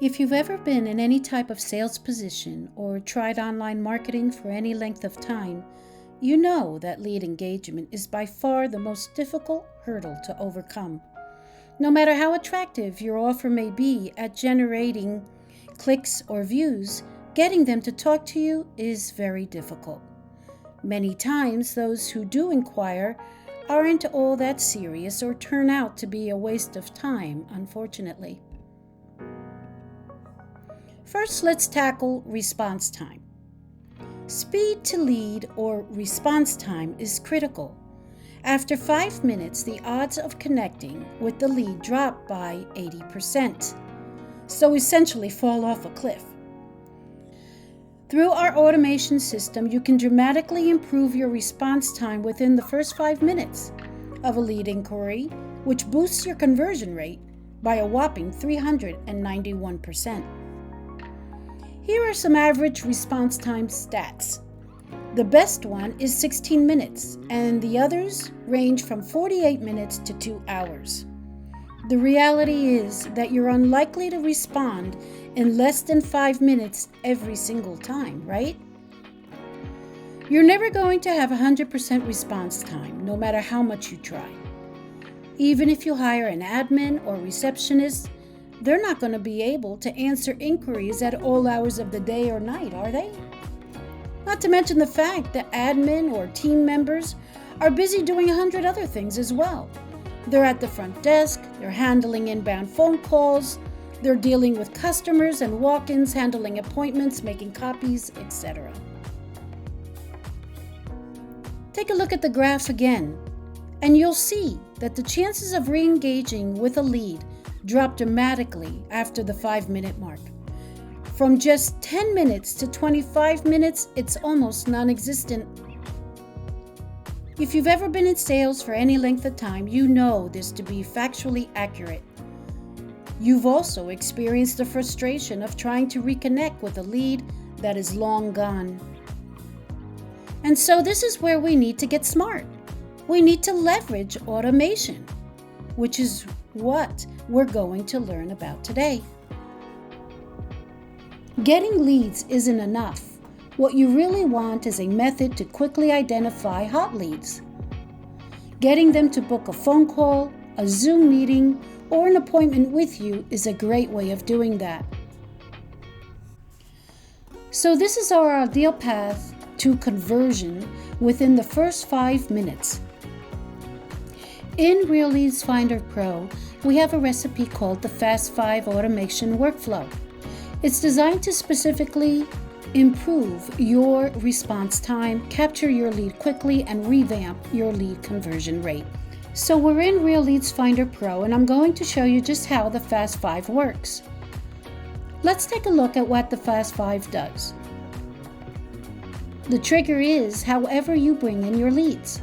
If you've ever been in any type of sales position or tried online marketing for any length of time, you know that lead engagement is by far the most difficult hurdle to overcome. No matter how attractive your offer may be at generating clicks or views, getting them to talk to you is very difficult. Many times, those who do inquire aren't all that serious or turn out to be a waste of time, unfortunately. First, let's tackle response time. Speed to lead or response time is critical. After 5 minutes, the odds of connecting with the lead drop by 80%, so essentially fall off a cliff. Through our automation system, you can dramatically improve your response time within the first 5 minutes of a lead inquiry, which boosts your conversion rate by a whopping 391%. Here are some average response time stats. The best one is 16 minutes, and the others range from 48 minutes to 2 hours. The reality is that you're unlikely to respond in less than 5 minutes every single time, right? You're never going to have 100% response time, no matter how much you try. Even if you hire an admin or receptionist, they're not going to be able to answer inquiries at all hours of the day or night, are they? Not to mention the fact that admin or team members are busy doing 100 other things as well. They're at the front desk, they're handling inbound phone calls, they're dealing with customers and walk-ins, handling appointments, making copies, etc. Take a look at the graph again, and you'll see that the chances of re-engaging with a lead drop dramatically after the 5-minute mark. From just 10 minutes to 25 minutes, it's almost non-existent. If you've ever been in sales for any length of time, you know this to be factually accurate. You've also experienced the frustration of trying to reconnect with a lead that is long gone. And so this is where we need to get smart. We need to leverage automation, which is what we're going to learn about today. Getting leads isn't enough. What you really want is a method to quickly identify hot leads. Getting them to book a phone call, a Zoom meeting, or an appointment with you is a great way of doing that. So this is our ideal path to conversion within the first 5 minutes. In Real Leads Finder Pro, we have a recipe called the Fast 5 Automation Workflow. It's designed to specifically improve your response time, capture your lead quickly, and revamp your lead conversion rate. So we're in Real Leads Finder Pro, and I'm going to show you just how the Fast 5 works. Let's take a look at what the Fast 5 does. The trigger is however you bring in your leads.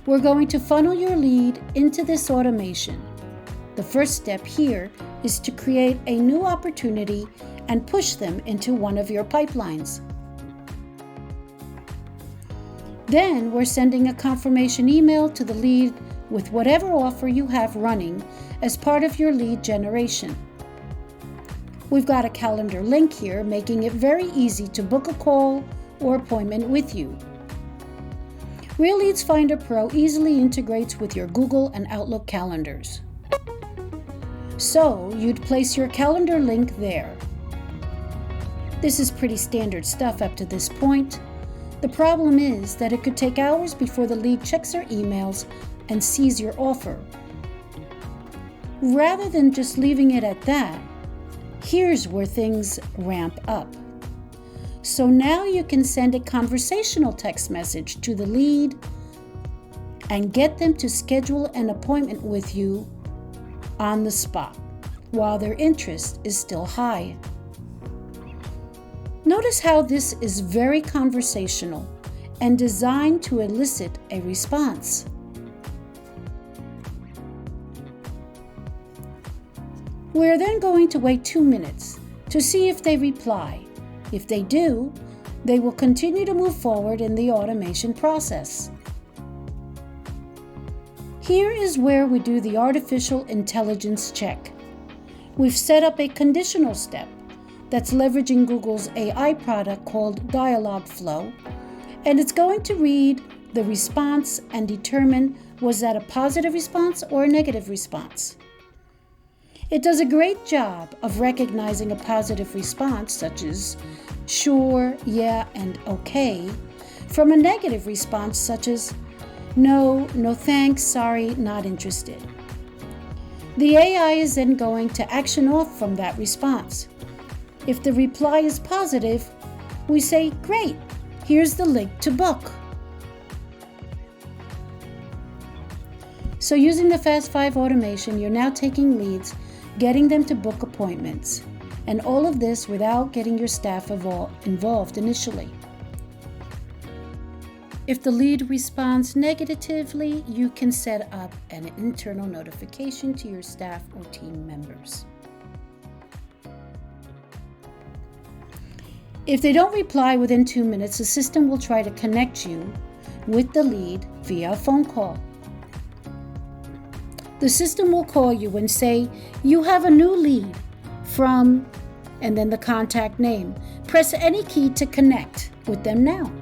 We're going to funnel your lead into this automation. The first step here is to create a new opportunity and push them into one of your pipelines. Then we're sending a confirmation email to the lead with whatever offer you have running as part of your lead generation. We've got a calendar link here, making it very easy to book a call or appointment with you. Real Leads Finder Pro easily integrates with your Google and Outlook calendars. So you'd place your calendar link there. This is pretty standard stuff up to this point. The problem is that it could take hours before the lead checks their emails and sees your offer. Rather than just leaving it at that, here's where things ramp up. So now you can send a conversational text message to the lead and get them to schedule an appointment with you on the spot while their interest is still high. Notice how this is very conversational and designed to elicit a response. We're then going to wait 2 minutes to see if they reply. If they do, They will continue to move forward in the automation process. Here is where we do the artificial intelligence check. We've set up a conditional step that's leveraging Google's AI product called Dialogflow, and it's going to read the response and determine was that a positive response or a negative response. It does a great job of recognizing a positive response, such as sure, yeah, and okay, from a negative response, such as no, no thanks, sorry, not interested. The AI is then going to action off from that response. If the reply is positive, we say, great, here's the link to book. So using the Fast 5 automation, you're now taking leads, getting them to book appointments, and all of this without getting your staff involved initially. If the lead responds negatively, you can set up an internal notification to your staff or team members. If they don't reply within 2 minutes, the system will try to connect you with the lead via a phone call. The system will call you and say, you have a new lead from, and then the contact name. Press any key to connect with them now.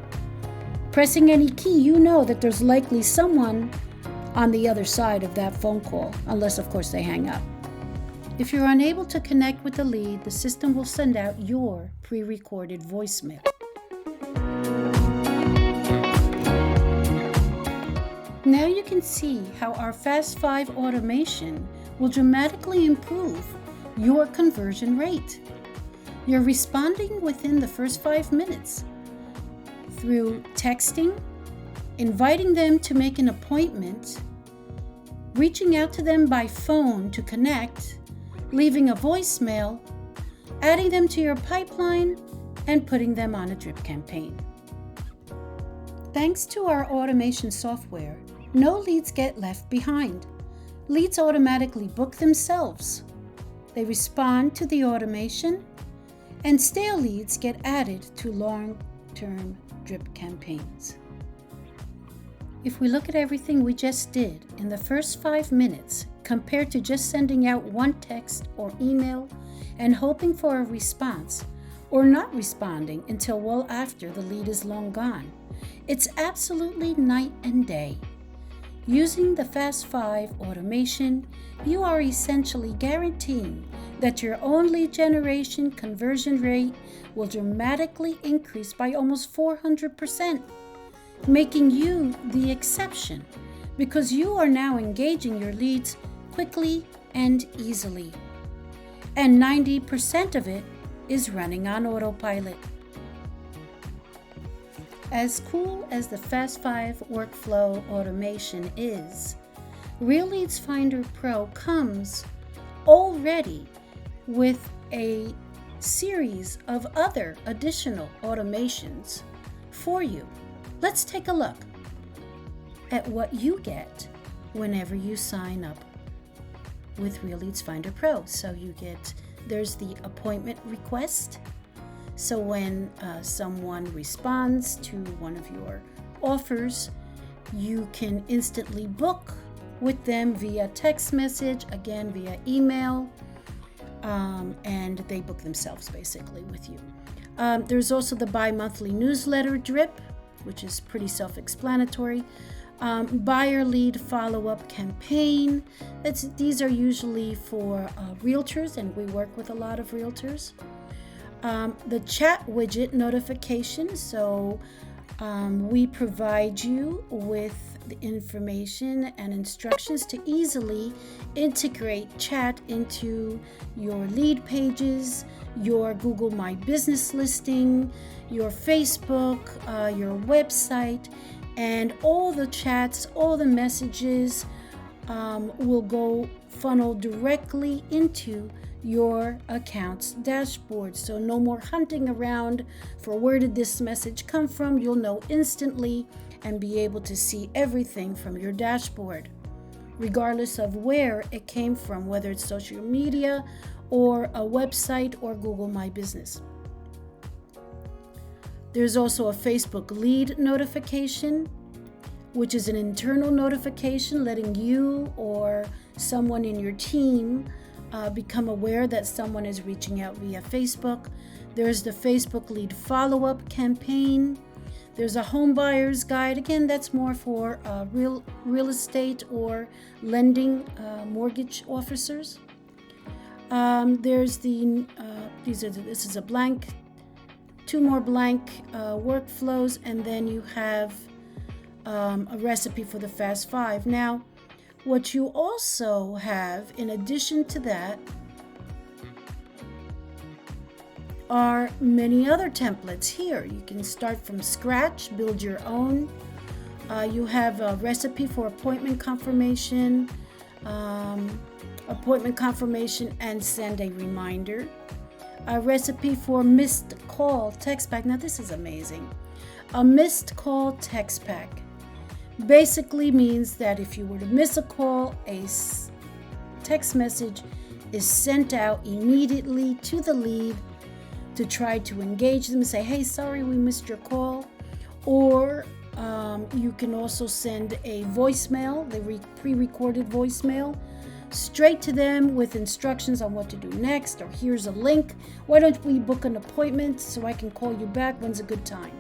Pressing any key, you know that there's likely someone on the other side of that phone call, unless of course they hang up. If you're unable to connect with the lead, the system will send out your pre-recorded voicemail. Now you can see how our Fast 5 automation will dramatically improve your conversion rate. You're responding within the first 5 minutes through texting, inviting them to make an appointment, reaching out to them by phone to connect, leaving a voicemail, adding them to your pipeline, and putting them on a drip campaign. Thanks to our automation software, no leads get left behind. Leads automatically book themselves. They respond to the automation, and stale leads get added to long-term drip campaigns. If we look at everything we just did in the first 5 minutes compared to just sending out one text or email and hoping for a response, or not responding until well after the lead is long gone, it's absolutely night and day. Using the Fast 5 automation, you are essentially guaranteeing that your own lead generation conversion rate will dramatically increase by almost 400%, making you the exception because you are now engaging your leads quickly and easily. And 90% of it is running on autopilot. As cool as the Fast 5 workflow automation is, Real Leads Finder Pro comes already with a series of other additional automations for you. Let's take a look at what you get whenever you sign up with Real Leads Finder Pro. So there's the appointment request. So when someone responds to one of your offers, you can instantly book with them via text message, again via email, and they book themselves basically with you. There's also the bi-monthly newsletter drip, which is pretty self-explanatory. Buyer lead follow-up campaign. These are usually for realtors, and we work with a lot of realtors. The chat widget notification, so we provide you with the information and instructions to easily integrate chat into your lead pages, your Google My Business listing, your Facebook, your website, and all the chats, all the messages will go funnel directly into your account's dashboard. So no more hunting around for where did this message come from. You'll know instantly and be able to see everything from your dashboard, regardless of where it came from, whether it's social media or a website or Google My Business. There's also a Facebook lead notification, which is an internal notification letting you or someone in your team become aware that someone is reaching out via Facebook. There's the Facebook lead follow-up campaign. There's a home buyer's guide. Again, that's more for real estate or lending mortgage officers. There's this is a blank, two more blank workflows, and then you have a recipe for the Fast Five. Now, what you also have, in addition to that, are many other templates here. You can start from scratch, build your own. You have a recipe for appointment confirmation, and send a reminder. A recipe for missed call text pack. Now this is amazing. A missed call text pack basically means that if you were to miss a call, a text message is sent out immediately to the lead to try to engage them and say, hey, sorry, we missed your call. Or you can also send a voicemail, the pre-recorded voicemail, straight to them with instructions on what to do next, or here's a link. Why don't we book an appointment so I can call you back? When's a good time?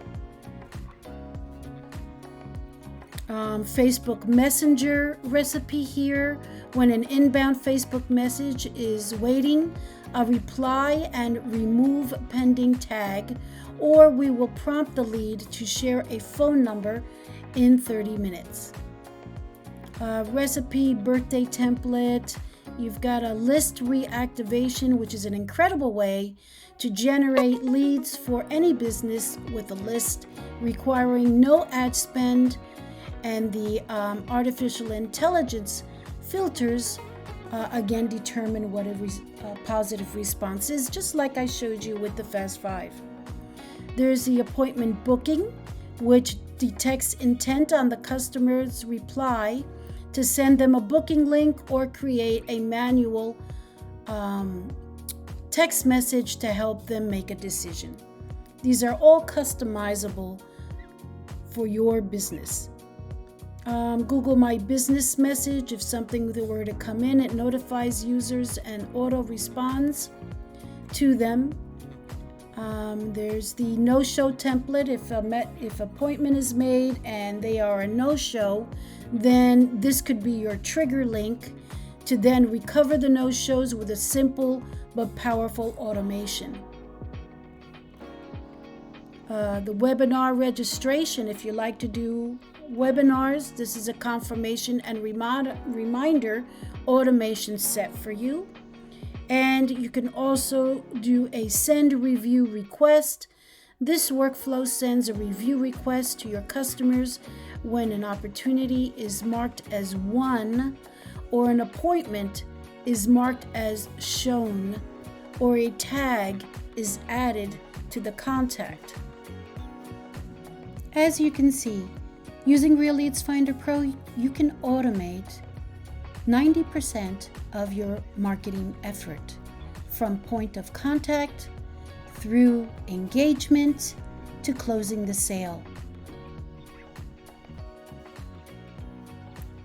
Facebook Messenger recipe here. When an inbound Facebook message is waiting, a reply and remove pending tag, or we will prompt the lead to share a phone number in 30 minutes. Recipe birthday template. You've got a list reactivation, which is an incredible way to generate leads for any business with a list, requiring no ad spend, and the artificial intelligence filters again determine what a positive response is, just like I showed you with the Fast Five. There's the appointment booking, which detects intent on the customer's reply to send them a booking link or create a manual text message to help them make a decision. These are all customizable for your business. Google My Business message. If something were to come in, it notifies users and auto responds to them. There's the no-show template. If appointment is made and they are a no-show, then this could be your trigger link to then recover the no-shows with a simple but powerful automation. The webinar registration. If you like to do webinars, this is a confirmation and reminder automation set for you. And you can also do a send review request. This workflow sends a review request to your customers when an opportunity is marked as won, or an appointment is marked as shown, or a tag is added to the contact. As you can see, using Real Leads Finder Pro, you can automate 90% of your marketing effort, from point of contact through engagement to closing the sale.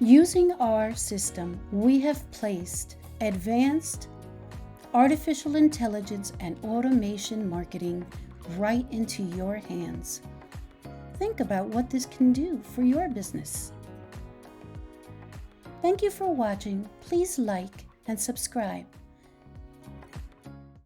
Using our system, we have placed advanced artificial intelligence and automation marketing right into your hands. Think about what this can do for your business. Thank you for watching. Please like and subscribe.